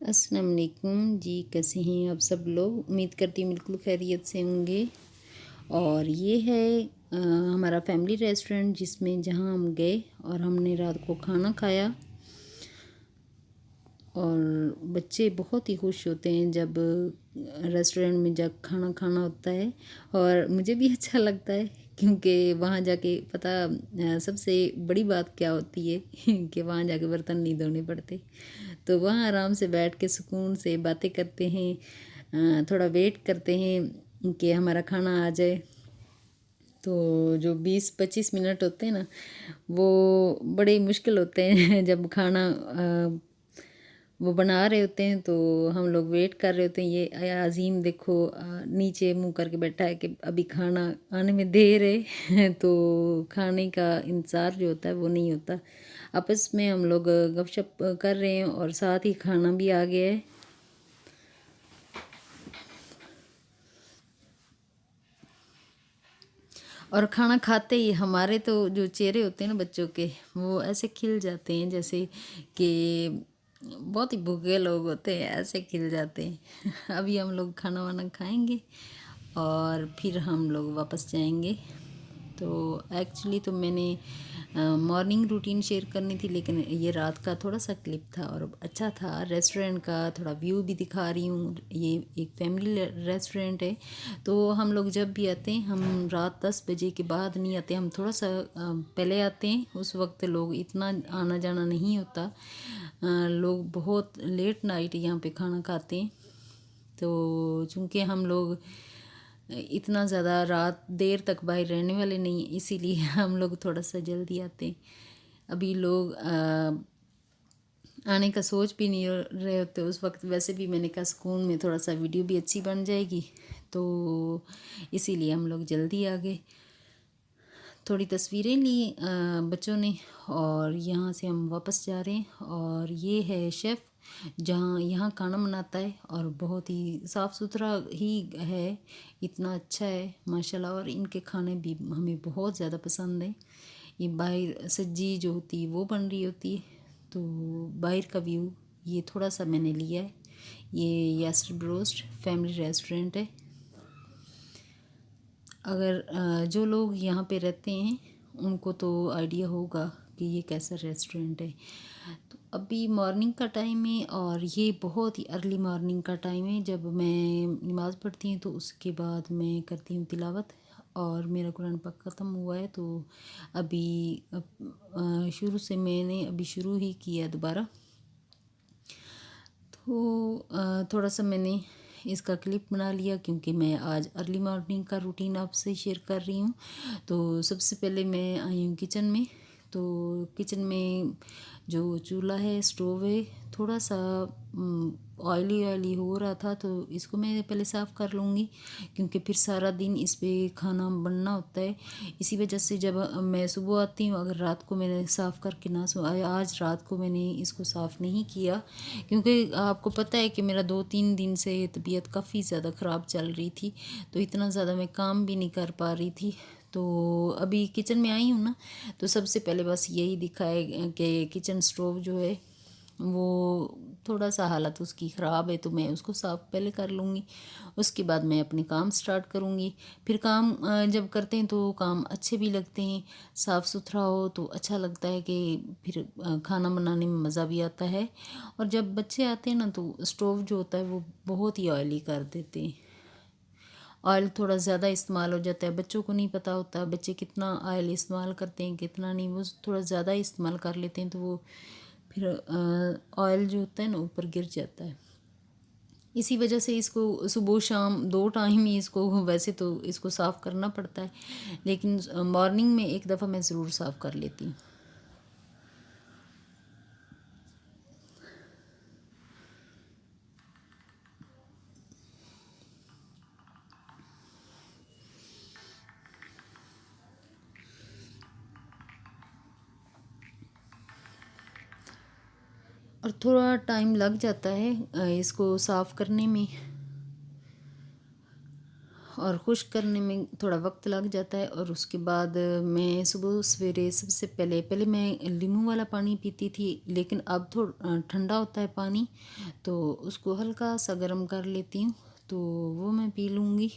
अस्सलाम वालेकुम जी। कैसे हैं आप सब लोग? उम्मीद करती हूँ बिल्कुल खैरियत से होंगे। और ये है हमारा फैमिली रेस्टोरेंट जिसमें जहाँ हम गए और हमने रात को खाना खाया। और बच्चे बहुत ही खुश होते हैं जब रेस्टोरेंट में जब खाना खाना होता है, और मुझे भी अच्छा लगता है क्योंकि वहाँ जाके पता सबसे बड़ी बात क्या होती है कि वहाँ जाके बर्तन नहीं धोने पड़ते। तो वहाँ आराम से बैठ के सुकून से बातें करते हैं, थोड़ा वेट करते हैं कि हमारा खाना आ जाए। तो जो 20-25 मिनट होते हैं ना, वो बड़े मुश्किल होते हैं जब खाना वो बना रहे होते हैं तो हम लोग वेट कर रहे होते हैं। ये अज़ीम देखो नीचे मुंह करके बैठा है कि अभी खाना आने में देर है तो खाने का इंतज़ार जो होता है वो नहीं होता। आपस में हम लोग गपशप कर रहे हैं और साथ ही खाना भी आ गया है। और खाना खाते ही हमारे तो जो चेहरे होते हैं ना बच्चों के, वो ऐसे खिल जाते हैं जैसे कि बहुत ही भूखे लोग होते हैं, ऐसे खिल जाते हैं। अभी हम लोग खाना वाना खाएंगे और फिर हम लोग वापस जाएंगे। तो एक्चुअली तो मैंने मॉर्निंग रूटीन शेयर करनी थी, लेकिन ये रात का थोड़ा सा क्लिप था और अच्छा था। रेस्टोरेंट का थोड़ा व्यू भी दिखा रही हूँ। ये एक फैमिली रेस्टोरेंट है, तो हम लोग जब भी आते हैं हम रात 10 बजे के बाद नहीं आते, हम थोड़ा सा पहले आते हैं। उस वक्त लोग इतना आना जाना नहीं होता, लोग बहुत लेट नाइट यहाँ पे खाना खाते हैं। तो चूँकि हम लोग इतना ज़्यादा रात देर तक बाहर रहने वाले नहीं, इसीलिए हम लोग थोड़ा सा जल्दी आते हैं। अभी लोग आने का सोच भी नहीं रहे होते उस वक्त। वैसे भी मैंने कहा सुकून में थोड़ा सा वीडियो भी अच्छी बन जाएगी, तो इसीलिए हम लोग जल्दी आ गए। थोड़ी तस्वीरें ली बच्चों ने, और यहाँ से हम वापस जा रहे हैं। और ये है शेफ़ जहाँ यहाँ खाना बनाता है, और बहुत ही साफ़ सुथरा ही है, इतना अच्छा है माशाल्लाह। और इनके खाने भी हमें बहुत ज़्यादा पसंद है। ये बाहर सब्जी जो होती है वो बन रही होती है, तो बाहर का व्यू ये थोड़ा सा मैंने लिया है। ये यासर ब्रोस्ट फैमिली रेस्टोरेंट है। अगर जो लोग यहाँ पे रहते हैं उनको तो आइडिया होगा कि ये कैसा रेस्टोरेंट है। तो अभी मॉर्निंग का टाइम है, और ये बहुत ही अर्ली मॉर्निंग का टाइम है। जब मैं नमाज़ पढ़ती हूँ तो उसके बाद मैं करती हूँ तिलावत, और मेरा कुरान पाक ख़त्म हुआ है। तो अभी शुरू से मैंने अभी शुरू ही किया दोबारा। तो थोड़ा सा मैंने इसका क्लिप बना लिया क्योंकि मैं आज अर्ली मॉर्निंग का रूटीन आपसे शेयर कर रही हूँ। तो सबसे पहले मैं आई हूँ किचन में। तो किचन में जो चूल्हा है, स्टोव है, थोड़ा सा ऑयली ऑयली हो रहा था, तो इसको मैं पहले साफ़ कर लूँगी क्योंकि फिर सारा दिन इस पर खाना बनना होता है। इसी वजह से जब मैं सुबह आती हूँ, अगर रात को मैंने साफ़ करके ना सो आज रात को मैंने इसको साफ़ नहीं किया क्योंकि आपको पता है कि मेरा 2-3 दिन से तबीयत काफ़ी ज़्यादा ख़राब चल रही थी, तो इतना ज़्यादा मैं काम भी नहीं कर पा रही थी। तो अभी किचन में आई हूँ ना, तो सबसे पहले बस यही दिखा है कि किचन स्टोव जो है वो थोड़ा सा हालत उसकी ख़राब है, तो मैं उसको साफ़ पहले कर लूँगी। उसके बाद मैं अपने काम स्टार्ट करूँगी। फिर काम जब करते हैं तो काम अच्छे भी लगते हैं, साफ़ सुथरा हो तो अच्छा लगता है कि फिर खाना बनाने में मज़ा भी आता है। और जब बच्चे आते हैं ना तो स्टोव जो होता है वो बहुत ही ऑयली कर देते हैं। ऑयल थोड़ा ज़्यादा इस्तेमाल हो जाता है, बच्चों को नहीं पता होता बच्चे कितना ऑयल इस्तेमाल करते हैं कितना नहीं, वो थोड़ा ज़्यादा इस्तेमाल कर लेते हैं, तो वो फिर ऑयल जो होता है ना ऊपर गिर जाता है। इसी वजह से इसको सुबह शाम 2 टाइम ही इसको वैसे तो इसको साफ़ करना पड़ता है, लेकिन मॉर्निंग में एक दफ़ा मैं ज़रूर साफ़ कर लेती हूँ। और थोड़ा टाइम लग जाता है इसको साफ़ करने में। और खुश्क करने में थोड़ा वक्त लग जाता है। और उसके बाद मैं सुबह सवेरे सबसे पहले मैं लीमू वाला पानी पीती थी, लेकिन अब थोड़ा ठंडा होता है पानी, तो उसको हल्का सा गर्म कर लेती हूँ, तो वो मैं पी लूँगी।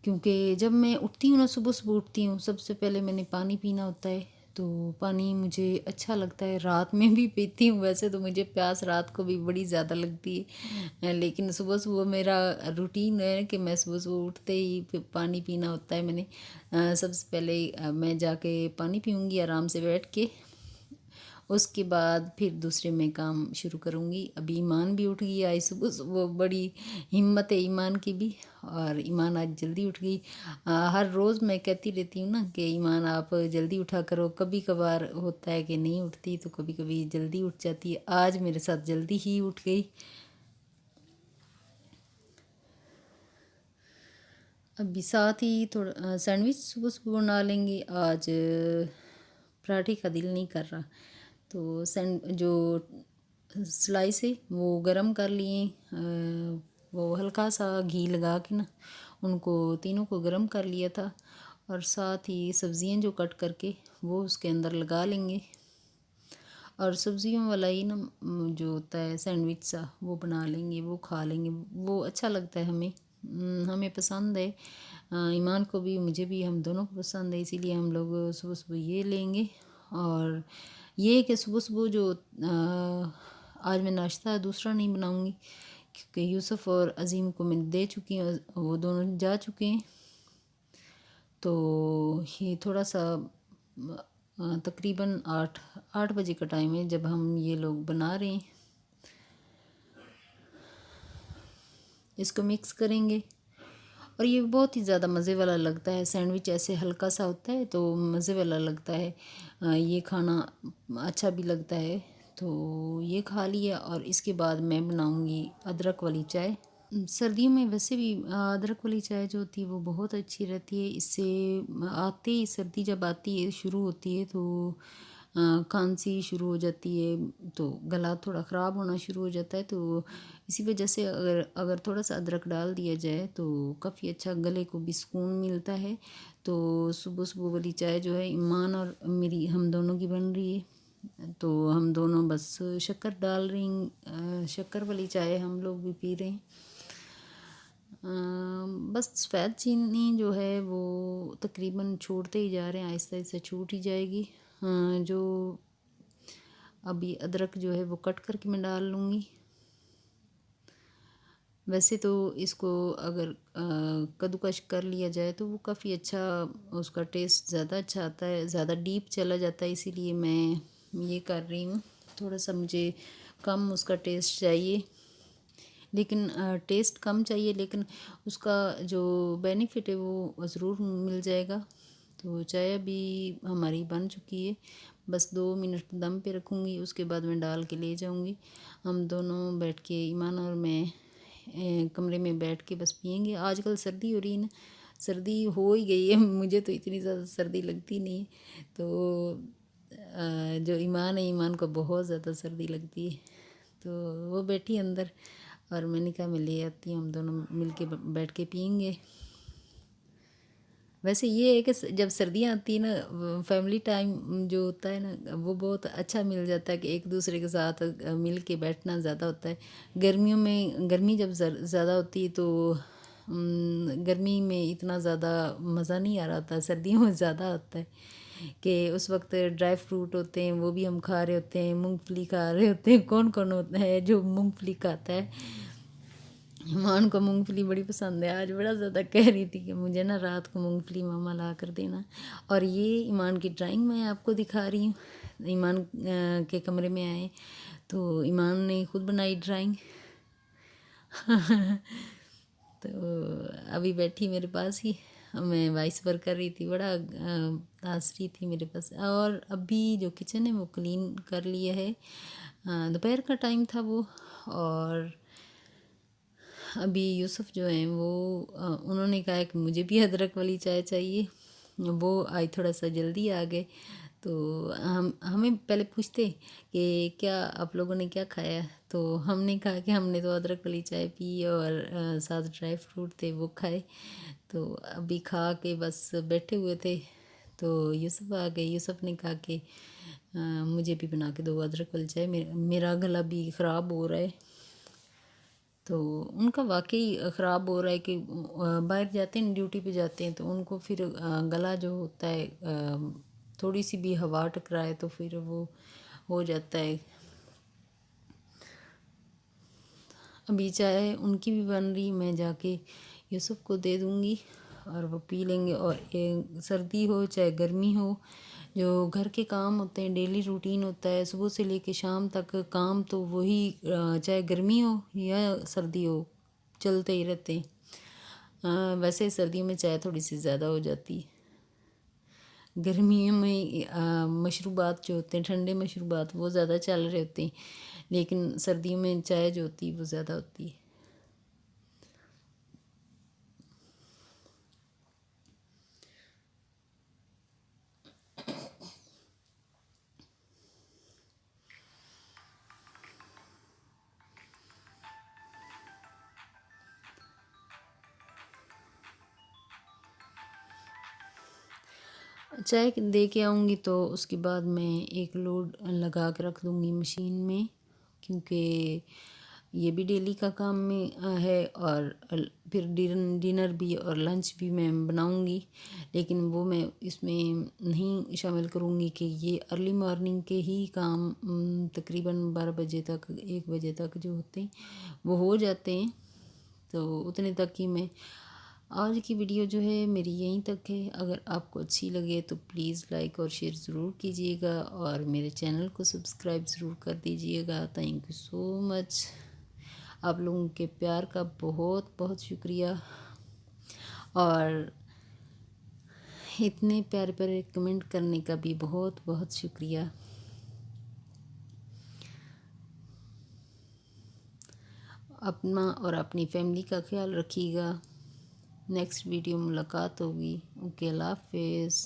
क्योंकि जब मैं उठती हूँ ना, सुबह सुबह उठती हूँ, सबसे पहले मैंने पानी पीना होता है, तो पानी मुझे अच्छा लगता है। रात में भी पीती हूँ, वैसे तो मुझे प्यास रात को भी बड़ी ज़्यादा लगती है, लेकिन सुबह सुबह मेरा रूटीन है कि मैं सुबह सुबह उठते ही पानी पीना होता है। मैंने सबसे पहले मैं जाके पानी पीऊँगी आराम से बैठ के, उसके बाद फिर दूसरे में काम शुरू करूँगी। अभी ईमान भी उठ गई, आज सुबह सुबह बड़ी हिम्मत है ईमान की भी, और ईमान आज जल्दी उठ गई। हर रोज़ मैं कहती रहती हूँ ना कि ईमान आप जल्दी उठा करो, कभी कभार होता है कि नहीं उठती, तो कभी कभी जल्दी उठ जाती है। आज मेरे साथ जल्दी ही उठ गई। अभी साथ ही थोड़ा सैंडविच सुबह सुबह बना लेंगे। आज पराठे का दिल नहीं कर रहा, तो जो स्लाइस है वो गरम कर लिए, वो हल्का सा घी लगा के ना उनको तीनों को गरम कर लिया था। और साथ ही सब्ज़ियाँ जो कट करके वो उसके अंदर लगा लेंगे, और सब्ज़ियों वाला ही ना जो होता है सैंडविच सा, वो बना लेंगे, वो खा लेंगे। वो अच्छा लगता है हमें, हमें पसंद है, ईमान को भी मुझे भी, हम दोनों को पसंद है, इसीलिए हम लोग सुबह सुबह ये लेंगे। और ये है कि सुबह सुबह जो आज मैं नाश्ता दूसरा नहीं बनाऊंगी, क्योंकि यूसुफ और अज़ीम को मैं दे चुकी हूँ, वो दोनों जा चुके हैं। तो ये थोड़ा सा तकरीबन 8 बजे का टाइम है जब हम ये लोग बना रहे हैं। इसको मिक्स करेंगे, और ये बहुत ही ज़्यादा मज़े वाला लगता है। सैंडविच ऐसे हल्का सा होता है तो मज़े वाला लगता है, ये खाना अच्छा भी लगता है। तो ये खा लिया, और इसके बाद मैं बनाऊंगी अदरक वाली चाय। सर्दियों में वैसे भी अदरक वाली चाय जो होती है वो बहुत अच्छी रहती है। इससे आते ही सर्दी जब आती है, शुरू होती है, तो खांसी शुरू हो जाती है, तो गला थोड़ा ख़राब होना शुरू हो जाता है। तो इसी वजह से अगर अगर थोड़ा सा अदरक डाल दिया जाए तो काफ़ी अच्छा, गले को भी सुकून मिलता है। तो सुबह सुबह वाली चाय जो है ईमान और मेरी, हम दोनों की बन रही है, तो हम दोनों बस शक्कर डाल रही हैं, शक्कर वाली चाय हम लोग भी पी रहे हैं। बस सफ़ेद चीनी जो है वो तकरीबन छोड़ते ही जा रहे हैं, आहिस्ता आहिस्ता छूट ही जाएगी। जो अभी अदरक जो है वो कट करके मैं डाल लूँगी। वैसे तो इसको अगर कद्दूकश कर लिया जाए तो वो काफ़ी अच्छा, उसका टेस्ट ज़्यादा अच्छा आता है, ज़्यादा डीप चला जाता है, इसीलिए मैं ये कर रही हूँ। थोड़ा सा मुझे कम उसका टेस्ट चाहिए, लेकिन टेस्ट कम चाहिए, लेकिन उसका जो बेनिफिट है वो ज़रूर मिल जाएगा। तो चाय अभी हमारी बन चुकी है, बस 2 मिनट दम पे रखूँगी, उसके बाद मैं डाल के ले जाऊँगी। हम दोनों बैठ के, ईमान और मैं, कमरे में बैठ के बस पियेंगे। आजकल सर्दी हो रही है ना, सर्दी हो ही गई है, मुझे तो इतनी ज़्यादा सर्दी लगती नहीं है, तो जो ईमान है, ईमान को बहुत ज़्यादा सर्दी लगती है, तो वो बैठी अंदर, और मैंने कहा मैं ले आती हूँ, हम दोनों मिल के बैठ के पियेंगे। वैसे ये है कि जब सर्दियाँ आती है ना, फैमिली टाइम जो होता है ना वो बहुत अच्छा मिल जाता है, कि एक दूसरे के साथ मिल के बैठना ज़्यादा होता है। गर्मियों में, गर्मी जब ज़्यादा होती है तो गर्मी में इतना ज़्यादा मज़ा नहीं आ रहा था, सर्दियों में ज़्यादा होता है कि उस वक्त ड्राई फ्रूट होते हैं वो भी हम खा रहे होते हैं, मूंगफली खा रहे होते हैं। कौन कौन होता है जो मूंगफली खाता है? ईमान को मूंगफली बड़ी पसंद है, आज बड़ा ज़्यादा कह रही थी कि मुझे ना रात को मूंगफली मामा ला कर देना। और ये ईमान की ड्राइंग मैं आपको दिखा रही हूँ। ईमान के कमरे में आए तो ईमान ने खुद बनाई ड्राइंग। तो अभी बैठी मेरे पास ही, मैं वॉइस ओवर कर रही थी, बड़ा हंस रही थी मेरे पास। और अभी जो किचन है वो क्लीन कर लिया है, दोपहर का टाइम था वो। और अभी यूसुफ जो हैं वो उन्होंने कहा कि मुझे भी अदरक वाली चाय चाहिए, वो आज थोड़ा सा जल्दी आ गए, तो हम हमें पहले पूछते कि क्या आप लोगों ने क्या खाया, तो हमने कहा कि हमने तो अदरक वाली चाय पी और साथ ड्राई फ्रूट थे वो खाए। तो अभी खा के बस बैठे हुए थे, तो यूसुफ आ गए। यूसुफ ने कहा कि मुझे भी बना के दो अदरक वाली चाय, मेरा गला भी ख़राब हो रहा है। तो उनका वाकई ख़राब हो रहा है कि बाहर जाते हैं, ड्यूटी पे जाते हैं, तो उनको फिर गला जो होता है थोड़ी सी भी हवा टकराए तो फिर वो हो जाता है। अभी चाय उनकी भी बन रही, मैं जाके यूसुफ को दे दूँगी और वो पी लेंगे। और सर्दी हो चाहे गर्मी हो, जो घर के काम होते हैं, डेली रूटीन होता है सुबह से लेके शाम तक काम, तो वही चाहे गर्मी हो या सर्दी हो चलते ही रहते हैं। वैसे सर्दियों में चाय थोड़ी सी ज़्यादा हो जाती है। गर्मियों में मशरूबात जो होते हैं, ठंडे मशरूबात वो ज़्यादा चल रहे होते हैं, लेकिन सर्दियों में चाय जो होती है वो ज़्यादा होती है। चाय दे के आऊँगी तो उसके बाद मैं एक लोड लगा के रख दूँगी मशीन में, क्योंकि ये भी डेली का काम में है। और फिर डिनर भी और लंच भी मैं बनाऊँगी, लेकिन वो मैं इसमें नहीं शामिल करूँगी कि ये अर्ली मॉर्निंग के ही काम तकरीबन 12 बजे तक 1 बजे तक जो होते हैं वो हो जाते हैं। तो उतने तक ही मैं आज की वीडियो जो है मेरी यहीं तक है। अगर आपको अच्छी लगे तो प्लीज़ लाइक और शेयर ज़रूर कीजिएगा और मेरे चैनल को सब्सक्राइब ज़रूर कर दीजिएगा। Thank you so much. आप लोगों के प्यार का बहुत बहुत शुक्रिया और इतने प्यारे प्यारे कमेंट करने का भी बहुत बहुत शुक्रिया। अपना और अपनी फैमिली का ख्याल रखिएगा। नेक्स्ट वीडियो मुलाकात होगी। ओके, अल्लाह हाफिज़।